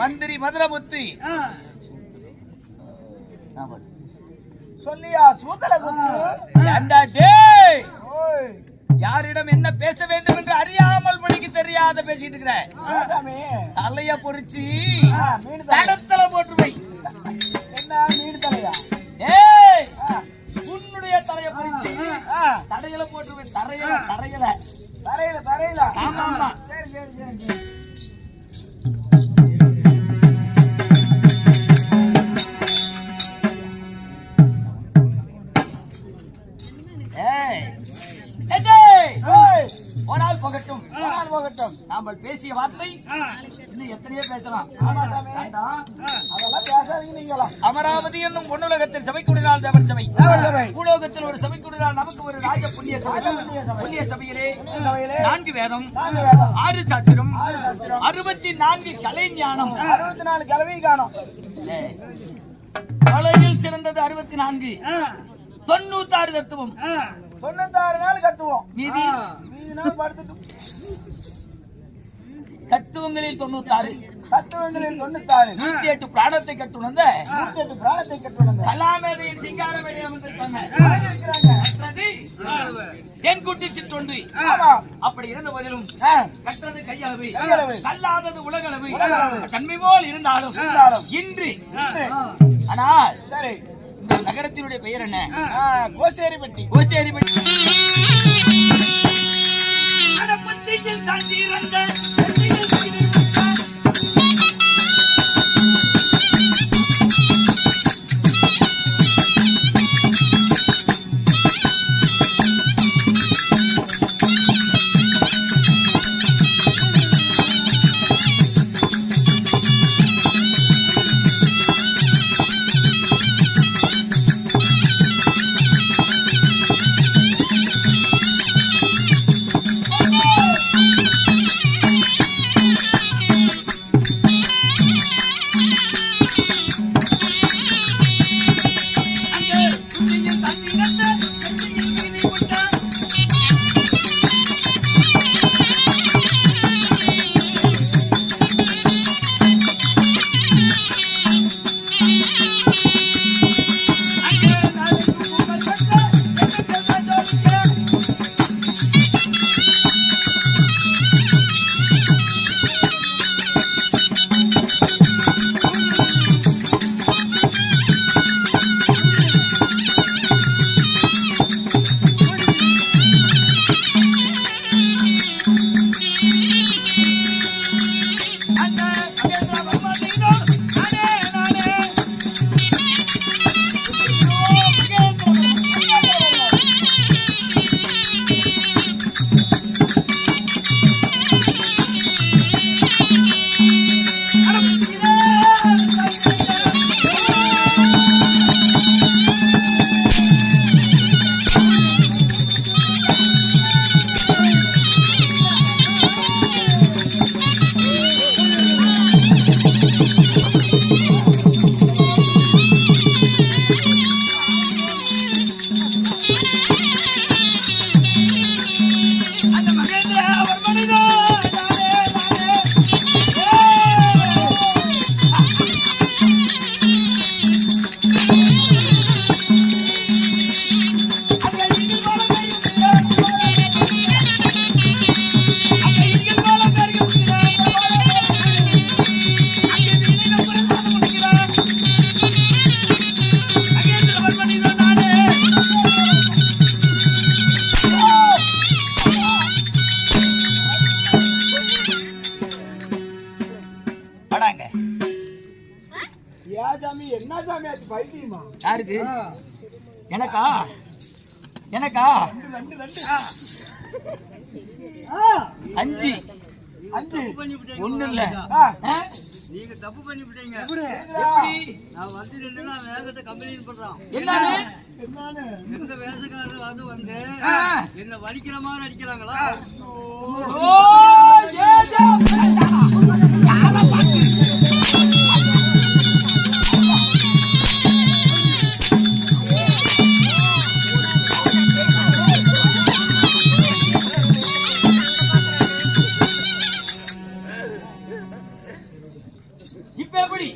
மந்திரி மதுரமுத்து சொல்லியா சூதல யாரிடம் என்ன பேச வேண்டும் என்று அறியாமல் மொழிக்கு தெரியாத பேசிட்டு இருக்கிற தலைய பொறிச்சு தடத்துல போட்டுருவை. என்ன மீன் தலையா? ஏய், உன்னுடைய தலைய பொறிச்சு தடையில போட்டுருவை. தரையில தரையில தரையில தரையில. ஆமா ஆமா. சரி சரி சரி. போகட்டும் போகட்டும். நாம் பேசிய வார்த்தை இன்னும் எத்தனையோ பேசலாம். அதெல்லாம் பேசாதீங்க நீங்களா. அமராவதி என்னும் பொன்னுலகத்தில் சபைக்குடினால் தேவன் சபை, பூலோகத்தில் ஒரு சபைக்குடினால் நமக்கு ஒரு ராஜ புண்ணிய சபை. புண்ணிய சபையிலே 4 வேதம், 6 சாத்திரம், 64 கலை ஞானம், 64 கலவை காணும். கலையில் சிறந்தது 64, 96 தத்துவம், 96 நாள் கத்துவோம். மீதி நாள் படுத்துட்டு தத்துவங்களில் 96, தத்துவங்களில் 96, 108 பிராணத்தை கட்டுணர்ந்த 108 பிராணத்தை கட்டுணர்ந்த கலாமேதையின் சிங்காரமேதை அமர்ந்திருக்காங்க. என் குட்டி சிற்றொன்று. அப்படி இருந்த போதிலும் கற்றது கையளவு, கல்லாதது உலகளவு. தன்மை போல் இருந்தாலும் இன்று ஆனால் சரி. இந்த நகரத்தினுடைய பெயர் என்ன? கோசேரிப்பட்டி. கோசேரிப்பட்டி. யாருக்கு? எனக்கா? எனக்கா? 5 ஒண்ணு இல்ல. நீங்க தப்பு பண்ணி விட்டீங்க. நான் வந்து ரெண்டுனா வேகத்தை கம்ப்ளைண்ட் பண்றோம். என்னன்னு? எந்த வேசக்காரர் அது வந்து என்ன வலிக்கிற மாதிரி அடிக்கிறாங்களா? எப்படி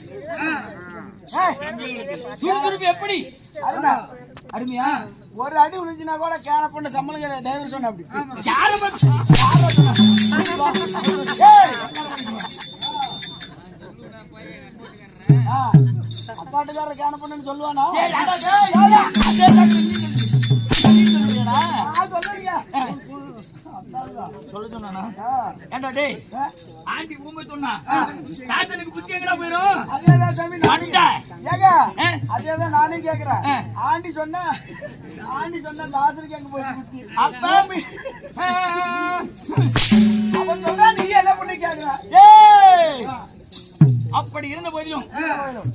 ஏய், சுறுசுறுப்பு எப்படி அருமை. அருமையா ஒரு அடி விழுந்துனா கூட கேன பொண்ணு சம்பளம் டிரைவர் சொன்ன அப்படி யாரை பத்தி அப்பாட்டுக்கார கேன பொண்ணுன்னு சொல்லுவானா ஏய், யாரா? ஏய், யாரா? அதே தான் நீ சொல்றியடா. சொல்ல சொன்னானா ஏண்டா டேய் ஆண்டி ஊமை சொன்னா ராசனுக்கு புத்தி எங்கடா போயிரும் அதேதான் சாமி அண்டா ஏங்க ஆ? அதேதான் நானும் கேக்குறேன் ஆ. ஆண்டி சொன்ன தாசருக்கு எங்க போய் குத்தி அப்ப அவன் சொன்னா நீ என்ன பண்ணி கேக்குற ஏய் அப்படி இருந்த போதிலும்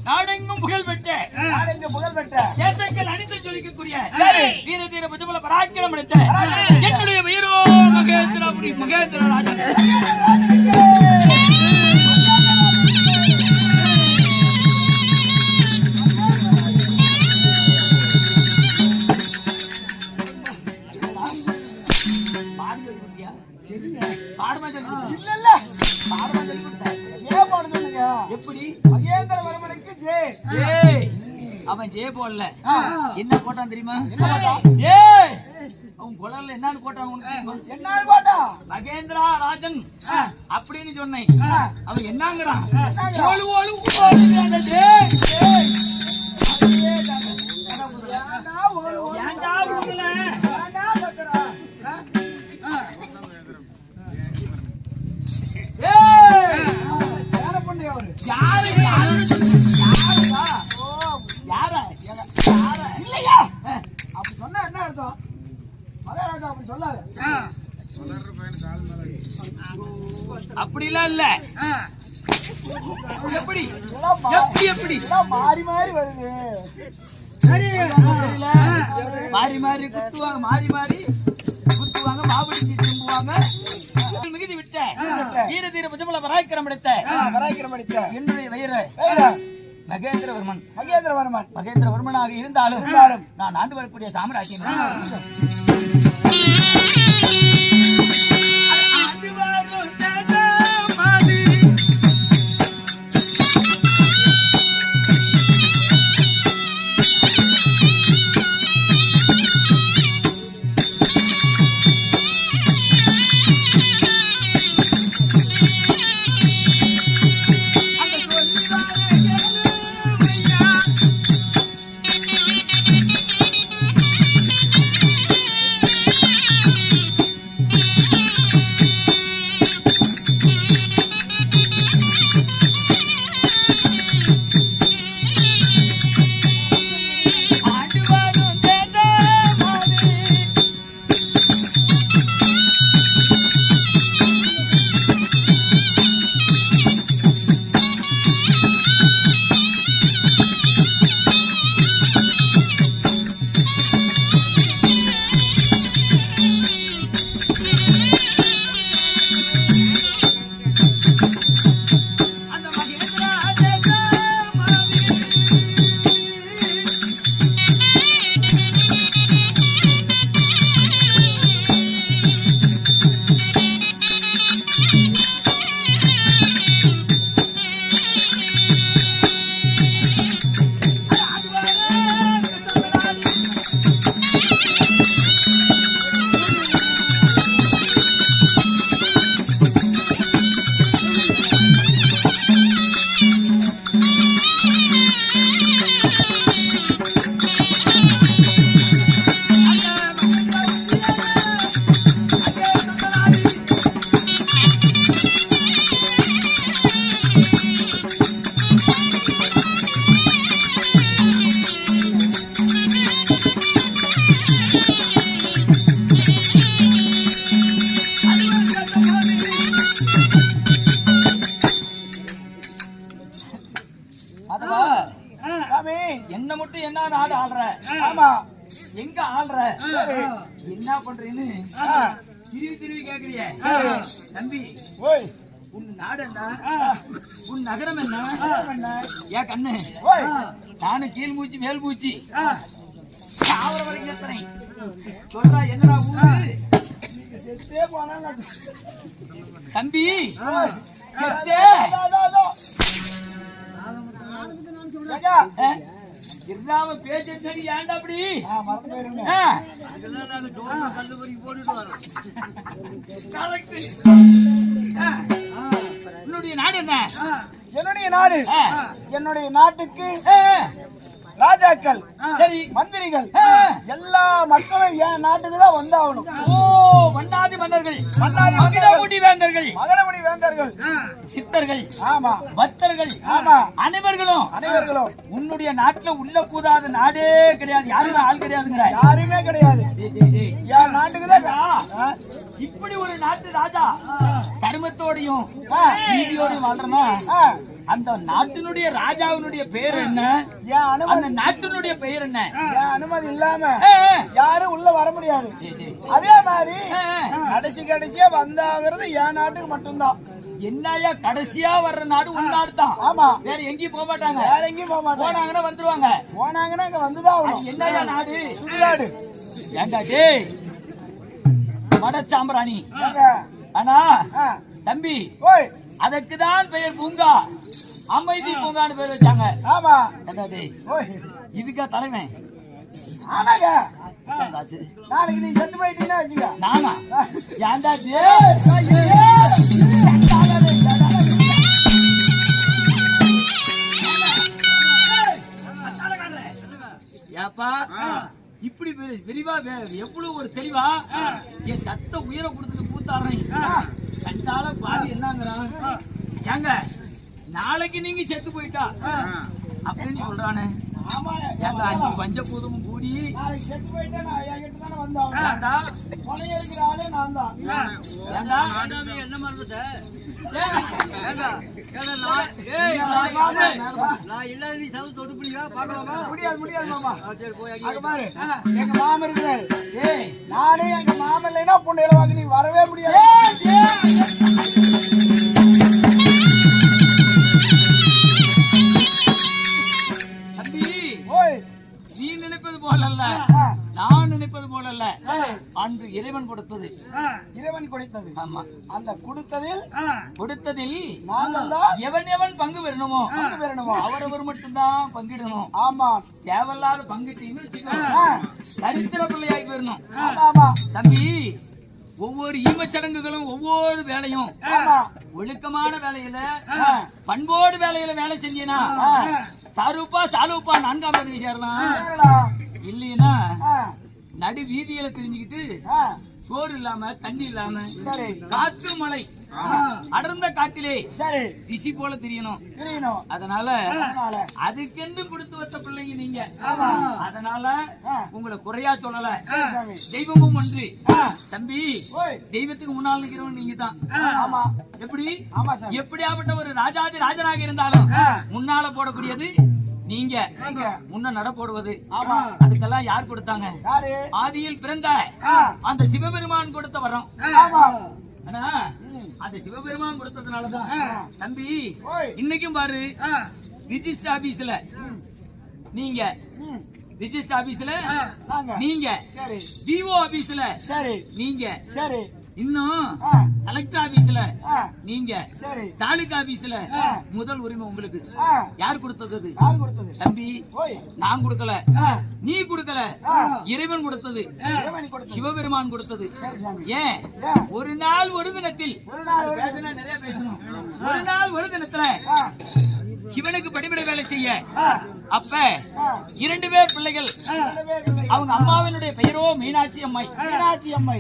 நாடெங்கும் புகழ் பெற்ற நாடெங்க புகழ் பெற்ற தேசங்கள் அணிந்து சொல்லிக்கக்கூடிய வீர தீர புஜபல பராக்கிரம் எடுத்த என்னுடைய வீரோ மகேந்திரபுரி மகேந்திர ராஜன் பாடுமா சொல்லி இல்ல இல்ல பாடமா சொல்லி கொடுத்தேன் ஏன் பாட சொன்னீங்க எப்படி மகேந்திரவர்மனுக்கு ஜெய் ஏய் அவன் ஜெய போடல என்ன போட்டான் தெரியுமா போட்டான்? ஏய் அவன் குரல்ல என்னன்னு போட்டான் உனக்கு தெரியுமா? என்ன பாட்டா மகேந்திரா ராஜன் அப்படின்னு சொன்னேன் அவன் என்னங்கிறான் என்னங்க? ஓடு ஓடு ஓடுறானே. டேய், டேய். அப்படியே தாங்க. ஏன்டா உங்களு ஏன்டா உங்கள? ஏன்டா கத்துறா ஏய் கேன பொண்ணு அவரு யாரு யாருடா? யாரா? யாரா? இல்லையா? அப்படி சொன்னா என்ன அர்த்தம் மகாராஜா அப்படி சொல்லாத அப்படிலாம் இல்ல எப்படி இதெல்லாம் எப்படி எப்படி இதெல்லாம் மாறி மாறி வருது தெரியல. மாறி மாறி குத்துவாங்க மாறி மாறி குத்துவாங்க மாவடி திரும்புவாங்க மிகுதி விட்ட வீர தீர புஜபல பராக்கிரம் எடுத்த வராய்க்கிற மடித்த என்னுடைய வயிற மகேந்திரவர்மன் மகேந்திரவர்மன் மகேந்திரவர்மனாக இருந்தாலும் நான் ஆண்டு வரக்கூடிய சாம்ராஜ்யம் என்ன மட்டும் என்ன நாடு ஆள்ற ஆமா எங்க ஆள்ற என்ன பண்றேன்னு திருவி திருவி கேக்குறிய தம்பி ஓய் உன் நாடு என்ன உன் நகரம் என்ன ஏன் கண்ணு ஓய் நானும் கீழ் மூச்சு மேல் மூச்சு சாவர வரைக்கும் எத்தனை சொல்றா என்னடா ஊரு செத்தே போனா தம்பி ஓய் செத்தே. அதோ ஏங்க, இல்லாம பேச்சு சரி ஏன்டா அப்படி மறந்து போயிருங்க. இதெல்லாம் நாங்க டோர் கல்லூரி போட்டுட்டு வரோம். உன்னுடைய நாடு என்ன? என்னுடைய நாடு, என்னுடைய நாட்டுக்கு ராஜாக்கள், சரி, மந்திரிகள், எல்லா மக்களும் என் நாட்டுக்கு தான் வந்தாகணும். ஓ, மன்னாதி மன்னர்கள், மகிடமுடி வேந்தர்கள், மகரமணி வேந்தர்கள், சித்தர்கள், ஆமா, பக்தர்கள், ஆமா, அனைவர்களும் உன்னுடைய நாட்டுல உள்ள கூடாத நாடே கிடையாது. யாருமே ஆள் கிடையாதுங்கிற, யாருமே கிடையாது. என் நாட்டுக்கு தான். இப்படி ஒரு நாட்டு ராஜா தர்மத்தோடையும் நீதியோடையும் வாழ்றனா அந்த நாட்டினுடைய ராஜாவினுடைய பெயர் என்ன? அந்த நாட்டினுடைய பெயர் என்ன? அனுமதி இல்லாம யாரும் உள்ள வர முடியாது. அதே மாதிரி கடைசியா வந்தாகிறது என் நாட்டுக்கு மட்டும்தான். என்னையா கடைசியா வர்ற நாடு உன் நாடு தான். ஆமா, வேற எங்கேயும் போக மாட்டாங்க. வேற எங்கேயும் போக மாட்டாங்க. போனாங்கன்னா வந்துருவாங்க. போனாங்கன்னா இங்க வந்துதான். என்னையா நாடு? சுடுகாடு. ஏண்டா டேய் மடச்சாம்பிராணி. ஆனா தம்பி, அதற்குதான் பெயர் பூங்கா, அமைதி பூங்கான்னு பேர் வச்சாங்க. ஆமா, என்ன டேய் இதுக்கா தலைவன்? ஆமாங்க. நாளைக்கு நீ செத்து போயிட்டீங்கன்னா வச்சுக்க. நானா? ஏண்டா ஏப்பா இப்படி விரிவா எவ்வளவு ஒரு தெளிவா என் சத்த உயிரை கொடுத்துட்டு கூத்தாடுறேன். கண்டால பாதி என்னங்கிறான். ஏங்க நாளைக்கு நீங்க செத்து போயிட்டா அப்படின்னு சொல்றானே. ஏங்க 5 பஞ்ச பூதமும் கூடி செத்து போயிட்டா நான் என்கிட்ட தானே வந்தோம். ஏண்டா உனைய இருக்கிற ஆளே நான் தான். ஏண்டா என்ன மறந்துட்ட? ஏண்டா நான் இல்லாத நீ சவு தொட்டு பிடிக்கா பாக்கலாமா? முடியாது மாமா. சரி போய் அங்க பாரு, எங்க மாமன் இருக்கிறாரு. நானே எங்க மாமன் இல்லைன்னா புண்டையில வாங்க நீ வரவே முடியாது. தம்பி, ஓய், நீ நினைப்பது போல அல்ல, நான் நினைப்பது போல அல்ல. அன்று இறைவன் கொடுத்தது. இறைவன் கொடுத்தது. ஆமா, அந்த கொடுத்ததில் நாங்கள் எவன் எவன் பங்கு பெறணுமோ அவரவர் மட்டும்தான் பங்கிடணும். ஆமா, தேவையில்லாத பங்கிட்டு சரித்திர பிள்ளையாகி போயிடணும். தம்பி, ஒவ்வொரு ஈமச்சடங்குகளும் ஒவ்வொரு வேலையும் ஒழுக்கமான வேலையில பண்போடு வேலையில வேலை செஞ்சீனா சாரூப்பா 4வது சேரலாம். இல்லைன்னா நடு வீதியில தெரிஞ்சுக்கிட்டு சோறு இல்லாம தண்ணி இல்லாம காற்று மழை அடர்ந்த காட்டிலே ரிஷி போல தெரியணும். அதனால அதுக்கென்று கொடுத்து வச்ச பிள்ளைங்க நீங்க. அதனால உங்களை குறையா சொல்லல. தெய்வமும் ஒன்று தம்பி. தெய்வத்துக்கு முன்னால் நிக்கிறவன் நீங்க தான். எப்படியாப்பட்ட ஒரு ராஜாதி ராஜனாக இருந்தாலும் முன்னால போடக்கூடியது நீங்க, முன்ன நட போடுவது. அதுக்கெல்லாம் யார் கொடுத்தாங்க? ஆதியில் பிறந்த அந்த சிவபெருமான் கொடுத்த வரம். ஆனா அந்த சிவபெருமான் கொடுத்ததுனாலதான் தம்பி இன்னைக்கும் பாரு, ரிஜிஸ்டர் ஆபீஸ்ல நீங்க, ரிஜிஸ்டர் ஆபீஸ்ல நீங்க, டிஓ ஆபீஸ்ல நீங்க, இன்னும் கலெக்டர் ஆபீஸ்ல நீங்க, தாலுகா ஆபீஸ்ல முதல் உரிமை உங்களுக்கு. யார் கொடுத்தது? தம்பி, நான் கொடுக்கல, நீ கொடுக்கல, இறைவன் கொடுத்தது, சிவபெருமான் கொடுத்தது. ஏன் ஒரு நாள் ஒரு தினத்தில் நிறைய பேசணும். ஒரு நாள் ஒரு தினத்துல சிவனுக்கு படிப்படை வேலை செய்ய அப்ப 2 பேர் பிள்ளைகள். அவங்க அம்மாவினுடைய பெயரோ மீனாட்சி அம்மை.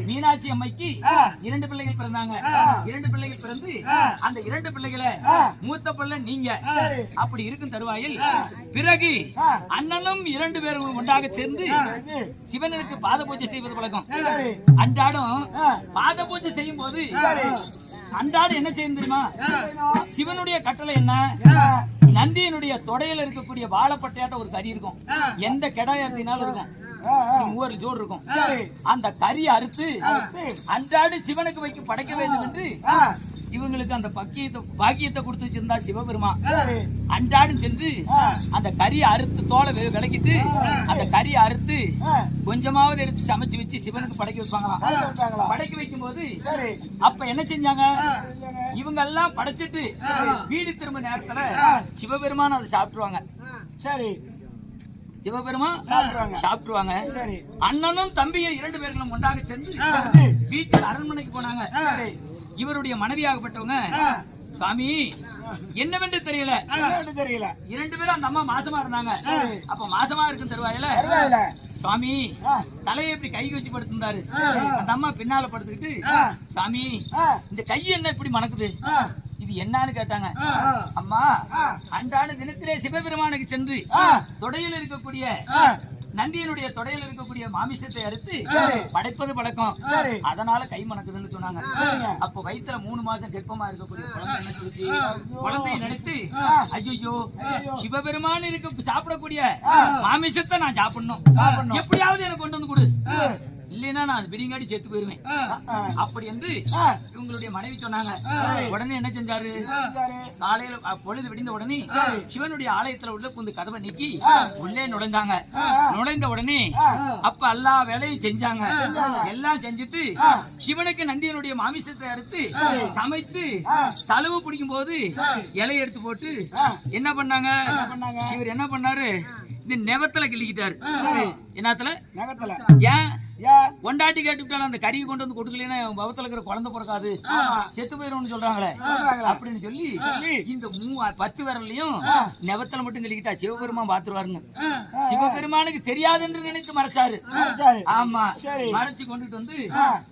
மீனாட்சி அம்மைக்கு 2 பிள்ளைகள் பிறந்தாங்க. 2 பிள்ளைகள் பிறந்து அந்த 2 பிள்ளைகளை மூத்த பிள்ளை நீங்க. அப்படி இருக்கும் தருவாயில் பிறகு அண்ணனும் 2 பேரும் ஒன்றாக சேர்ந்து சிவனுக்கு பாத பூஜை செய்வது பழக்கம். அன்றாடம் பாத பூஜை செய்யும் போது அன்றாடம் என்ன செய்யும் தெரியுமா? சிவனுடைய கட்டளை என்ன? நந்தியினுடைய தொடையில இருக்கக்கூடிய வாழைப்பட்டையாட்ட ஒரு கறி இருக்கும். எந்த கெடாயத்தினாலும் இருக்கும், 3 ஜோடு இருக்கும். அந்த கறியை அறுத்து அன்றாடு சிவனுக்கு வைக்க படைக்க வேண்டும் என்று இவங்களுக்கு அந்த பாக்கியத்தை கொடுத்து வச்சிருந்தா சிவபெருமான். அன்றாடும் சென்று அந்த கறியை அறுத்து தோலை விளக்கிட்டு அந்த கறியை அறுத்து கொஞ்சமாவது எடுத்து சமைச்சு வச்சு சிவனுக்கு படைக்க வைப்பாங்களாம். படைக்க வைக்கும் போது அப்ப என்ன செஞ்சாங்க? இவங்க எல்லாம் படைச்சிட்டு வீடு திரும்ப நேரத்துல சிவபெருமான் அதை சாப்பிட்டுருவாங்க. சரி சிவபெருமான் சாப்பிடுவாங்க. சாப்பிட்டுருவாங்க. சரி அண்ணனும் தம்பியும் 2 பேர்களும் ஒன்றாக சென்று வீட்டுக்கு அரண்மனைக்கு போனாங்க. இவருடைய மனைவியாகப்பட்டவங்க சுவாமி என்னவென்று தெரியல, தெரியல 2 பேரும் அந்த அம்மா மாசமா இருந்தாங்க. அப்ப மாசமா இருக்கும் தருவாயில சுவாமி தலையை இப்படி கை வச்சு படுத்திருந்தாரு. அந்த அம்மா பின்னால படுத்துக்கிட்டு சாமி இந்த கை என்ன இப்படி மணக்குது, இது என்னன்னு கேட்டாங்க. அம்மா அன்றாட தினத்திலே சிவபெருமானுக்கு சென்று தொடையில் இருக்கக்கூடிய நந்தியனுடைய தொடையில் இருக்கக்கூடிய மாமிசத்தை அறுத்து படைப்பது பழக்கம், அதனால கை மணக்குதுன்னு சொன்னாங்க. அப்போ வயிற்றுல 3 மாசம் கர்ப்பமா இருக்கக்கூடிய குழந்தை என்ன சொல்லுச்சு, குழந்தையை நினைத்து ஐயோ சிவபெருமான் இருக்க சாப்பிடக்கூடிய மாமிசத்தை நான் சாப்பிடணும், எப்படியாவது எனக்கு கொண்டு வந்து கொடு, இல்லைன்னா நான் விடிங்காடி செத்து போயிருவேன் அப்படி என்று இவங்களுடைய மனைவி சொன்னாங்க. உடனே என்ன செஞ்சாரு, காலையில பொழுது விடிந்த உடனே சிவனுடைய ஆலயத்துல உள்ள புந்து கதவை நீக்கி உள்ளே நுழைஞ்சாங்க. நுழைந்த உடனே அப்ப எல்லா வேலையும் செஞ்சாங்க. எல்லாம் செஞ்சுட்டு சிவனுக்கு நந்தியனுடைய மாமிசத்தை அறுத்து சமைத்து தழுவு பிடிக்கும் போது இலையை எடுத்து போட்டு என்ன பண்ணாங்க, இவர் என்ன பண்ணாரு, இந்த நெவத்துல கிள்ளிக்கிட்டாரு. என்னத்துல நகத்துல. ஏன் ஒண்டாட்டி கேட்டுவிட்டாலும் அந்த கறியை கொண்டு வந்து கொடுக்கலன்னா பவத்துல இருக்கிற குழந்தை பிறக்காது, செத்து போயிடும்னு சொல்றாங்களே அப்படின்னு சொல்லி இந்த 10 விரல்லையும் நெவத்துல மட்டும் கிள்ளிக்கிட்டா சிவபெருமான் பாத்துருவாருங்க. சிவபெருமானுக்கு தெரியாது என்று நினைத்து மறைச்சாரு. ஆமா, மறைச்சு கொண்டுட்டு வந்து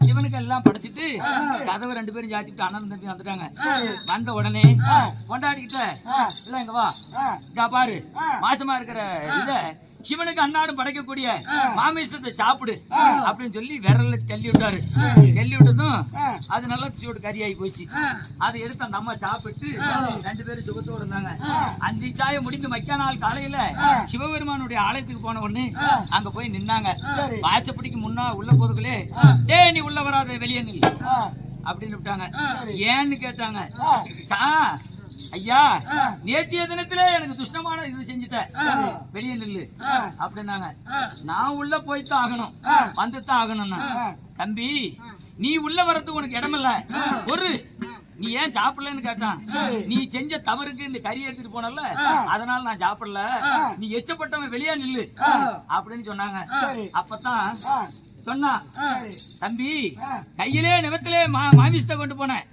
சிவனுக்கு எல்லாம் படைச்சிட்டு கதவை 2 பேரும் ஜாத்திட்டு அண்ணன் தம்பி வந்துட்டாங்க. வந்த உடனே கொண்டாடிக்கிட்ட இல்ல இங்க வா பாரு, மாசமா இருக்கிற இத சிவனுக்கு அன்னாடும் படைக்கக்கூடிய மாமிசத்தை சாப்பிடு அப்படின்னு சொல்லி விரல்ல தள்ளி விட்டாரு. தள்ளி விட்டதும் அது நல்லா சூடு கறியாகி போச்சு. அதை எடுத்து அந்த அம்மா சாப்பிட்டு 2 பேரும் சுகத்தோடு இருந்தாங்க. 5 சாயம் முடிந்து மக்கிய நாள் காலையில சிவபெருமானுடைய ஆலயத்துக்கு போன உடனே அங்க போய் நின்னாங்க. வாச்சப்படிக்கு முன்னா உள்ள போதுகளே, டே நீ உள்ள வராத வெளியே நில் அப்படின்னு விட்டாங்க. ஏன்னு கேட்டாங்க. ஐயா நேற்றைய தினத்திலே எனக்கு துஷ்டமான இது செஞ்சுட்ட, வெளியே நில்லு அப்படின்னாங்க. நான் உள்ள போய்தான் ஆகணும், வந்துதான் ஆகணும். தம்பி நீ உள்ள வரதுக்கு உனக்கு இடமில்ல, ஒரு நீ ஏன் சாப்பிடலன்னு கேட்டான். நீ செஞ்ச தவறுக்கு இந்த கறி எடுத்துட்டு போனல, அதனால நான் சாப்பிடல, நீ எச்சப்பட்டவன் வெளியே நில்லு அப்படின்னு சொன்னாங்க. அப்பதான் சொன்னா, தம்பி கையிலே நிவத்திலே மாமிசத்தை கொண்டு போனேன்,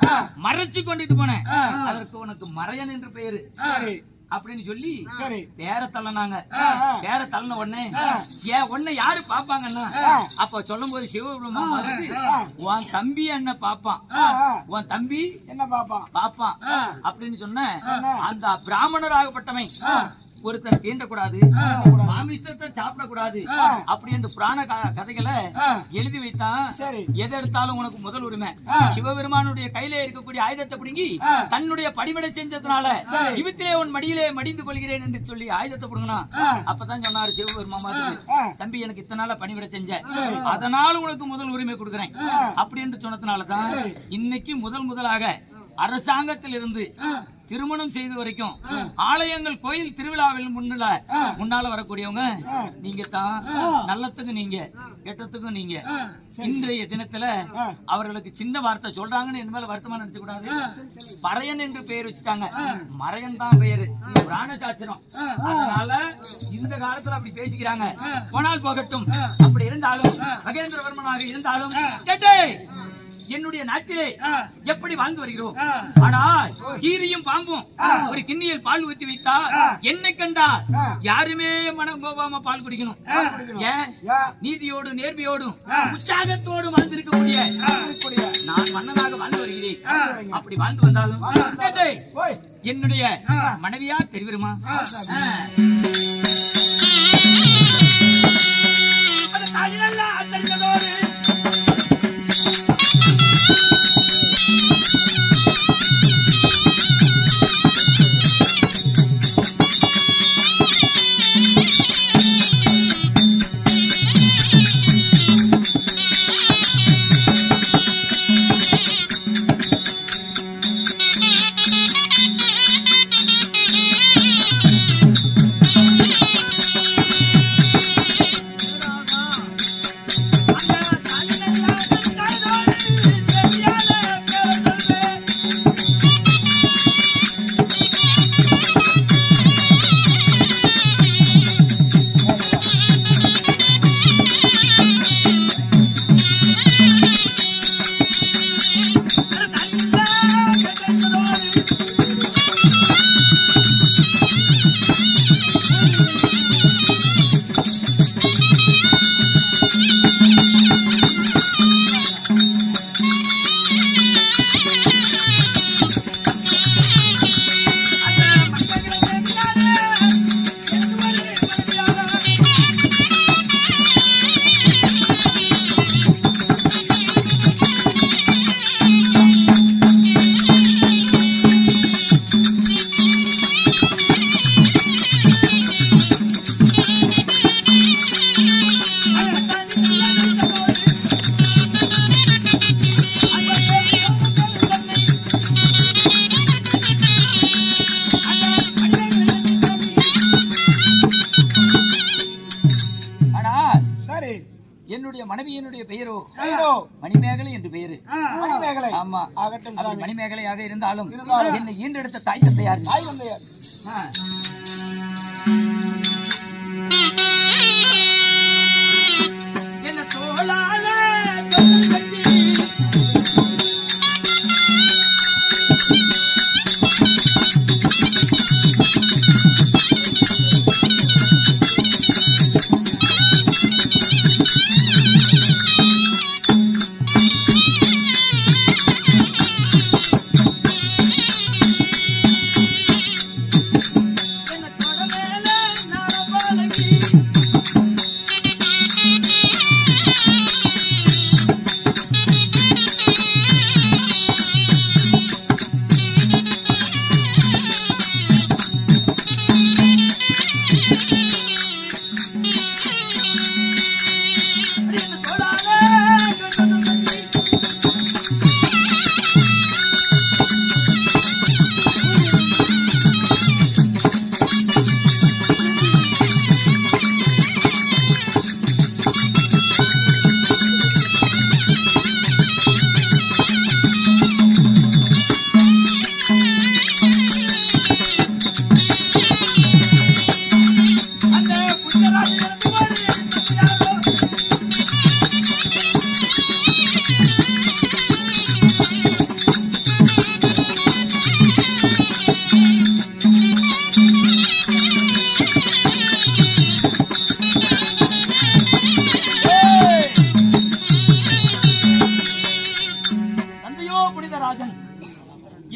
மறைச்சு கொண்டுட்டு போனேன், அதற்கு உனக்கு மறையன் என்று பெயரு அப்படின்னு சொல்லி பேர தள்ளனாங்க. பேர தள்ளன உடனே ஏன் உன்னை யாரு பாப்பாங்கன்னா, அப்ப சொல்லும் போது சிவபெருமான் உன் தம்பி என்ன பாப்பான், உன் தம்பி என்ன பாப்பான் அப்படின்னு சொன்ன அந்த பிராமணராகப்பட்டவன் ஒருத்தர் தீண்டக்கூடாது, மாமிசத்தை சாப்பிடக்கூடாது அப்படி என்று புராண கதைகளை எழுதி வைத்தான். எதை எடுத்தாலும் உனக்கு முதல் உரிமை. சிவபெருமானுடைய கையில இருக்கக்கூடிய ஆயுதத்தை பிடுங்கி தன்னுடைய படிமடை செஞ்சதுனால இவத்திலே உன் மடியிலே மடிந்து கொள்கிறேன் என்று சொல்லி ஆயுதத்தை பிடுங்கினா. அப்பதான் சொன்னாரு சிவபெருமான், தம்பி எனக்கு இத்தனை நாள பணிவிடை செஞ்ச, அதனால உனக்கு முதல் உரிமை கொடுக்கிறேன் அப்படி என்று சொன்னதுனாலதான் இன்னைக்கு முதலாக அரசாங்கத்தில் இருந்து திருமணம் செய்து வரைக்கும் ஆலயங்கள் கோயில் திருவிழாவில் முன்னால வரக்கூடியவங்க நீங்க தான். நல்லத்துக்கு நீங்க, கெட்டத்துக்கும் நீங்க. இன்றைய தினத்துல அவர்களுக்கு சின்ன வார்த்தை சொல்றாங்கன்னு என் மேல வருத்தமா நினைச்ச கூடாது. பறையன் என்று பெயர் வச்சுட்டாங்க, மறையன் தான் பெயரு, புராண சாஸ்திரம். அதனால இந்த காலத்துல அப்படி பேசிக்கிறாங்க. போனால் போகட்டும். அப்படி இருந்தாலும் மகேந்திரவர்மனாக இருந்தாலும் கேட்டே என்னுடைய நாட்டிலே எப்படி வாழ்ந்து வருகிறோம். ஆனால் கீரியும் பாம்பும் ஒரு கிண்ணியில் பால் ஊற்றி வைத்தா என்னை கண்டா யாருமே மனம் கோபாம பால் குடிக்கணும். ஏன் நீதியோடு நேர்மையோடும் உற்சாகத்தோடு வாழ்ந்திருக்கக்கூடிய நான் மன்னனாக வாழ்ந்து வருகிறேன். அப்படி வாழ்ந்து வந்தாலும் என்னுடைய மனைவியா தெரிவிருமா, என்னுடைய மனைவியினுடைய பெயரோ பெயரோ மணிமேகலை என்று பெயரு. மணிமேகலை. ஆமா, ஆகட்டும் அப்படி சாமி. மணிமேகலையாக இருந்தாலும் என்னை ஈன்றெடுத்த தாய் தந்தையார் தாய் தந்தையார். என்ன தோளால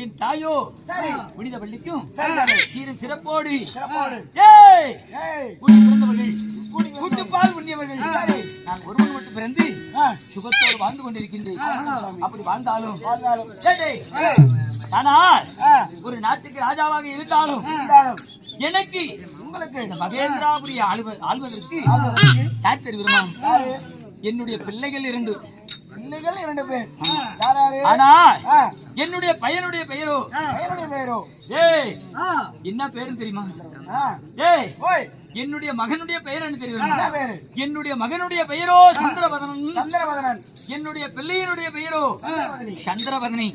என் தாயோ புனித பள்ளிக்கும் சீரன் சிறப்போடு கூடி பிறந்தவர்கள் கூட்டுப்பால் உண்ணியவர்கள் நான் ஒருவன் மட்டும் பிறந்து சுகத்தோடு வாழ்ந்து கொண்டிருக்கின்றேன். அப்படி வாழ்ந்தாலும் ஆனால் ஒரு நாட்டுக்கு ராஜாவாக இருந்தாலும் எனக்கு உங்களுக்கு இந்த மகேந்திராபுரி ஆள்வதற்கு யார் தெரியுமா? என்னுடைய பிள்ளைகள் 2 பேர். ஆனால் என்னுடைய பையனுடைய பெயரோ என்ன பேரு தெரியுமா? என்னுடைய மகனுடைய பெயர் என்ன தெரியுமா? என்னுடைய மகனுடைய பெயரோ சந்திரவதனன். என்னுடைய பிள்ளையினுடைய பெயரோ சந்திரவதனி.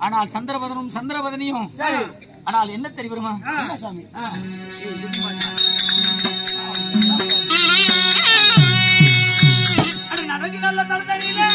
ஆனால் சந்திரவதனியும் ஆனால் என்ன தெரியுமா? நல்ல தளதனிலே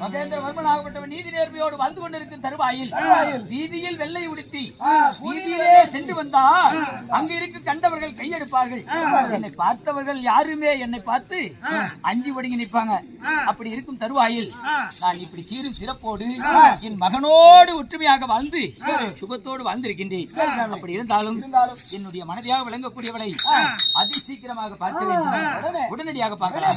மகேந்திரவர்மன் ஆகப்பட்டவன் நீதி நேர்மையோடு வாழ்ந்து கொண்டிருக்கும் தருவாயில் வீதியில் வெள்ளை உடுத்தி வீதியிலே சென்று வந்தா அங்க இருக்க கண்டவர்கள் கையெடுப்பார்கள். என்னை பார்த்தவர்கள் யாருமே என்னை பார்த்து அஞ்சி ஒடுங்கி நிற்பாங்க. அப்படி இருக்கும் தருவாயில் நான் இப்படி சீரும் சிறப்போடு என் மகனோடு ஒற்றுமையாக வாழ்ந்து சுகத்தோடு வாழ்ந்திருக்கின்றேன். அப்படி இருந்தாலும் என்னுடைய மனைவியாக விளங்கக்கூடியவளை அதி சீக்கிரமாக பார்க்க வேண்டும். உடனடியாக பார்க்கலாம்.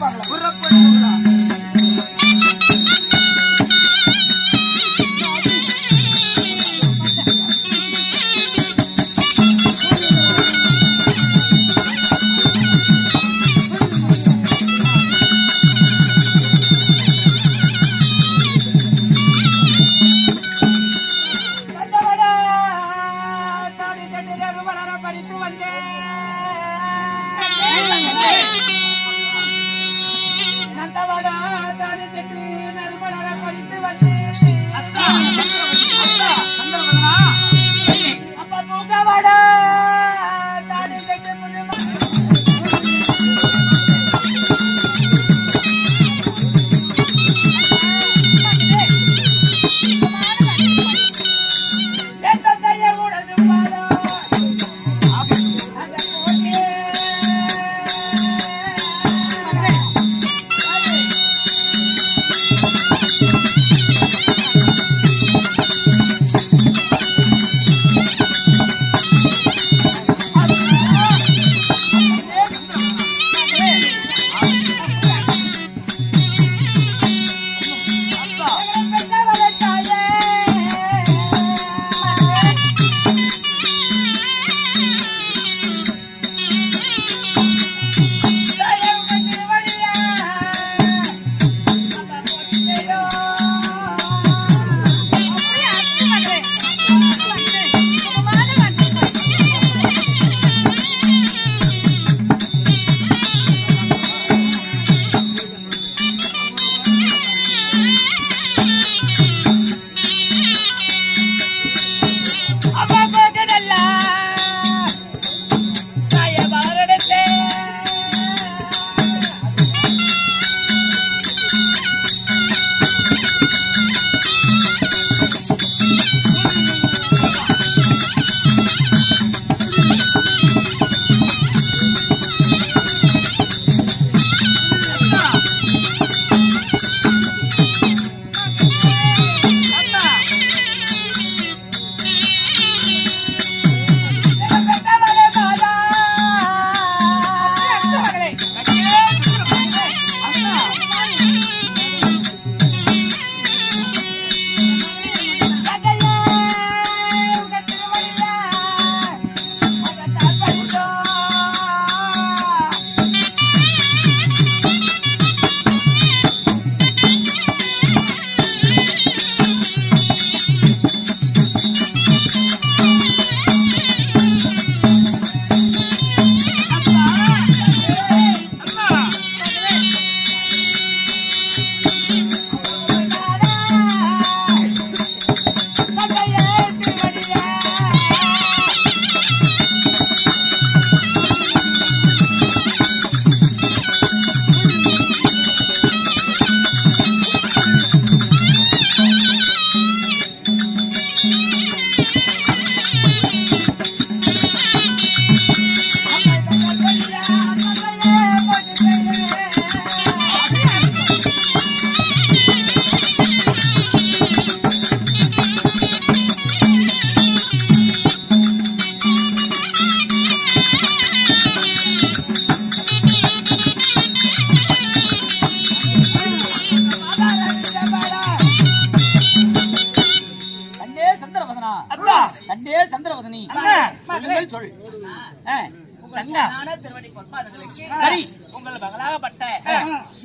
சரி, உங்கள் மகளாகப்பட்ட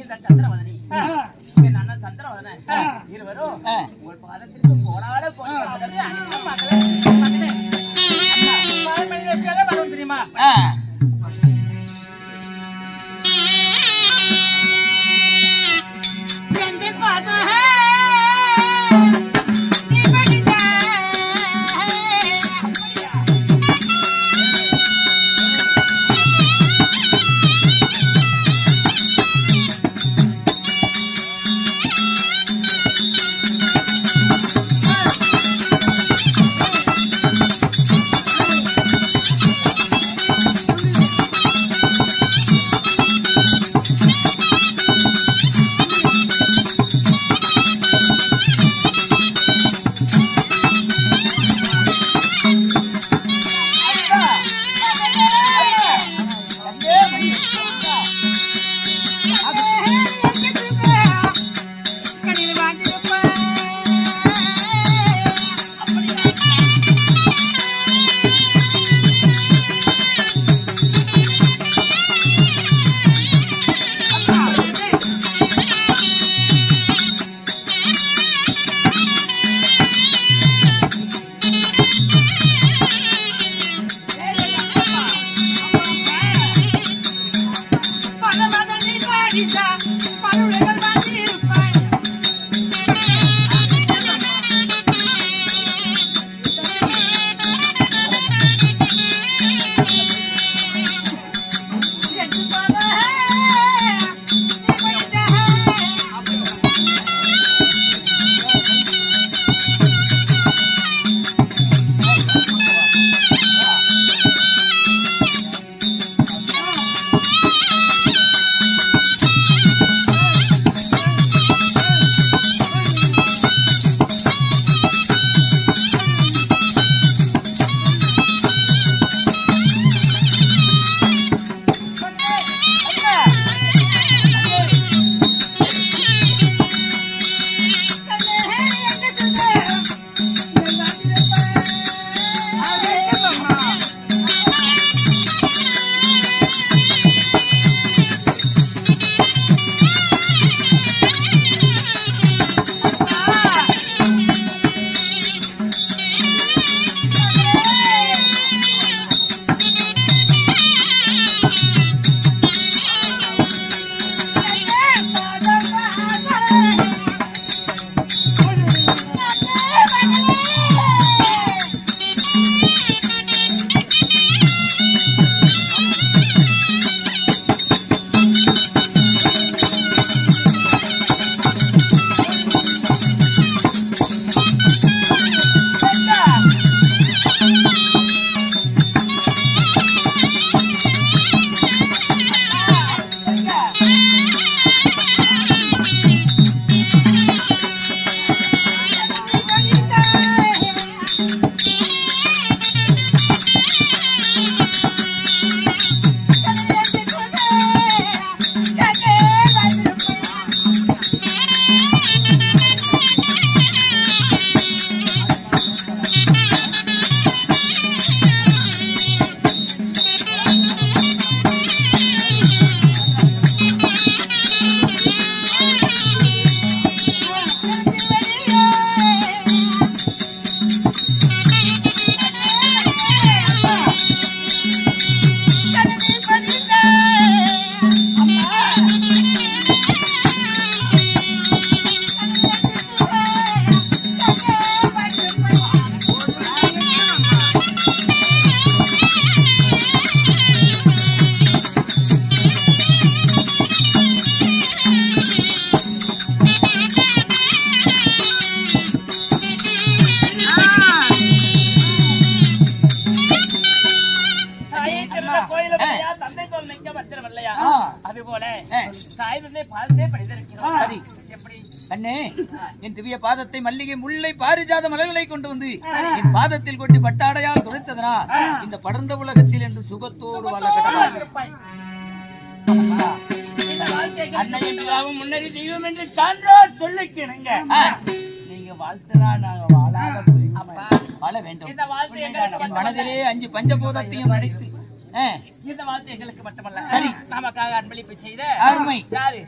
இந்த சந்திரவதனி என் அண்ணன் சந்திரவதன இருவரும் உங்கள் பாதத்திற்கு போராட வரும் தெரியுமா? பாதத்தை படித்திருக்கிறோம். சரி, எப்படி கண்ணே, என் திவ்ய பாதத்தை மல்லிகை முல்லை பாரிஜாத மலர்களை கொண்டு வந்து என் பாதத்தில் கொட்டி பட்டாடையால் துடைத்ததனா இந்த படர்ந்த உலகத்தில் என்று சுகத்தோடு வாழ கடவாய். அன்னை என்றாவும் முன்னறி தெய்வம் என்று சான்றோர் சொல்லிக்கிறீங்க. நீங்க வாழ்த்துனா நாங்க வாழாத வாழ வேண்டும். இந்த வாழ்த்து என் மனதிலே 5 பஞ்சபூதத்தையும் அடைத்து இந்த வாழ்த்து எங்களுக்கு மட்டுமல்ல, சரி, நமக்காக அன்பளிப்பு செய்த அருமை யாரு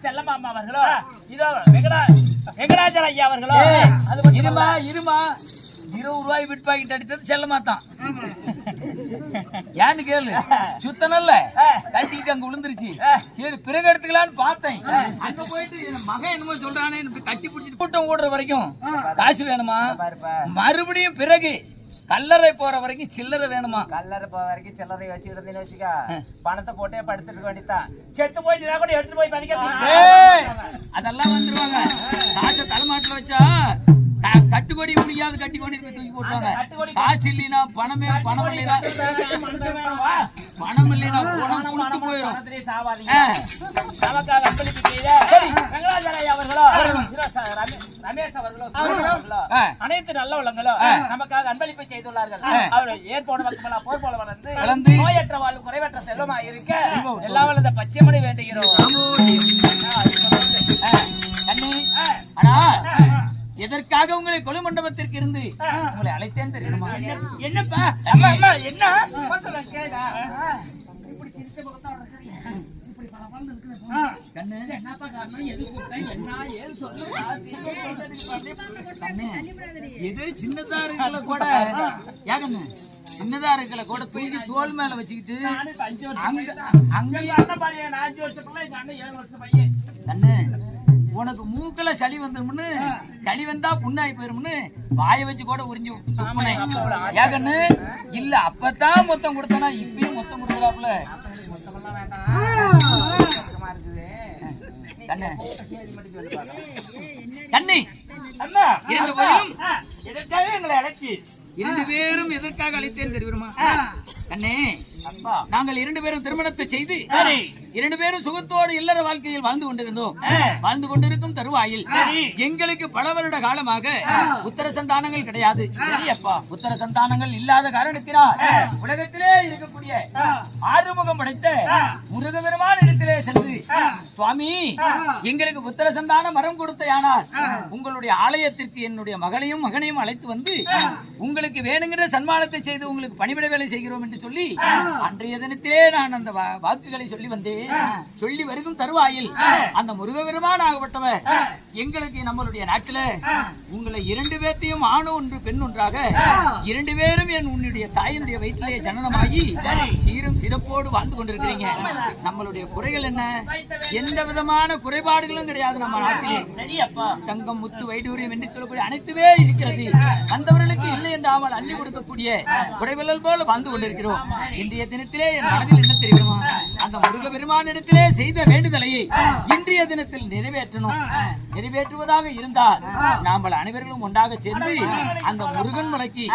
செல்லம்மா அவர்களோ, இதோ வெங்கடாச்சல ஐயா அவர்களோ. அது இருமா 20 ரூபாய் பிட் பாக்கெட் அடித்தது செல்லமாத்தான். ஏன்னு கேளு, சுத்தனல்ல கட்டிக்கிட்டு அங்க விழுந்துருச்சு. சரி, பிறகு எடுத்துக்கலான்னு பார்த்தேன். அங்க போயிட்டு என் மகன் என்னமோ சொல்றானே, கட்டி பிடிச்சிட்டு கூட்டம் ஓடுற வரைக்கும் காசு வேணுமா, மறுபடியும் பிறகு கல்லறை போற வரைக்கும் சில்லறை வேணுமா. கல்லறை போற வரைக்கும் சில்லறை வச்சுக்கிட்டு வச்சுக்கா, பணத்தை போட்டே படுத்துட்டு வேண்டியதான். செத்து போயிட்டு கூட எடுத்து போய் படிக்க அதெல்லாம் வந்துருவாங்க. காசை தலைமாட்டில் வச்சா கட்டுக்கொடி முடியாது, கட்டி கொண்டு போய் தூக்கி போட்டுவாங்க. காசு இல்லைன்னா பணம் இல்லைன்னா பணம் கொடுத்து போயிடும். ரமேஷ் அவர்களோ அனைத்து நல்ல உள்ளங்களும் நமக்காக அன்பளிப்பை செய்துள்ளார்கள். அவரை ஏற்போட மக்கள் போர் போல வளர்ந்து நோயற்ற வாழ்வு குறைவற்ற செல்வமா இருக்க எல்லாம் வளர்ந்த பச்சைமணி வேண்டுகிறோம். ஆனா எதற்காக உங்களை கொலை மண்டபத்திற்கு இருந்து உங்களை அழைத்தேன் தெரியுமா? என்னப்பா அம்மா அம்மா என்ன எது சின்னதா இருக்கல கூட ஏகன்னு சின்னதா இருக்கல கூட தூக்கி தோல் மேல வச்சுக்கிட்டு கண்ணு உனக்கு மூக்கல சளி வந்துரும்னு, சளி வந்தா புண்ணாகி போயிரும்னு வாய வச்சு கூட உறிஞ்சு ஏகன்னு இல்ல. அப்பதான் மொத்தம் கொடுத்தனா, இப்பயும் மொத்தம் கொடுக்குறாப்புல. கண்ணி அண்ணா இரண்டு பதிலும் எதற்காக எங்களை அழைச்சி 2 பேரும் எதற்காக அழைத்தேன் தெரியுமா? கண்ணே, நாங்கள் 2 பேரும் திருமணத்தை செய்து 2 பேரும் சுகத்தோடு இல்லற வாழ்க்கையில் வாழ்ந்து கொண்டிருந்தோம். வாழ்ந்து கொண்டிருக்கும் தருவாயில் எங்களுக்கு பல வருட காலமாக உத்தர சந்தானங்கள் கிடையாது. உத்தர சந்தானங்கள் இல்லாத காரணத்தினால் உலகத்திலே இருக்கக்கூடிய ஆறுமுகம் படைத்த முருகபெருமான் இடத்திலே சென்று, சுவாமி எங்களுக்கு உத்தர சந்தான மரம் கொடுத்தையானால் உங்களுடைய ஆலயத்திற்கு என்னுடைய மகளையும் மகனையும் அழைத்து வந்து உங்களுக்கு வேணுங்கிற சன்மானத்தை செய்து உங்களுக்கு பணிவிட வேலை செய்கிறோம் என்று சொல்லி அன்றைய தினத்திலே நான் அந்த வாக்குகளை சொல்லி வந்தேன். சொல்லி வருகும் தருவாயில் அந்த முருகபெருமான் ஆகப்பட்டவர் எங்களுக்கு நம்மளுடைய நாட்டில உங்களை 2 பேர்த்தையும் ஆணு ஒன்று பெண் ஒன்றாக 2 பேரும் என் உன்னுடைய தாயினுடைய வயிற்றிலே ஜனனமாகி சீரும் சிறப்போடு வாழ்ந்து கொண்டிருக்கிறீங்க. நம்மளுடைய குறைகள் என்ன? எந்த விதமான குறைபாடுகளும் கிடையாது. நம்ம நாட்டிலே தங்கம் முத்து வைடூரியம் என்று சொல்லக்கூடிய அனைத்துமே இருக்கிறது. வந்தவர்களுக்கு இல்லை என்று அவள் அள்ளி கொடுக்கக்கூடிய குறைவல்லல் போல வாழ்ந்து கொண்டிருக்கிறோம். இன்றைய தினத்திலே என் மனதில் என்ன தெரியுமா? அந்த முருகபெருமான் இடத்திலே செய்த வேண்டுதலையை இன்றைய தினத்தில் நிறைவேற்றணும். நிறைவேற்றுவதாக இருந்தால் நாங்கள் அனைவர்களும் ஒன்றாக சேர்ந்து அந்த முருகன் மலைக்கு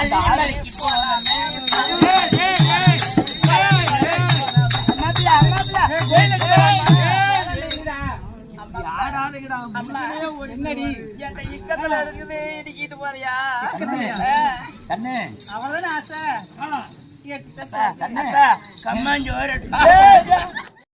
அந்த ஆலயக்கு கண்ணு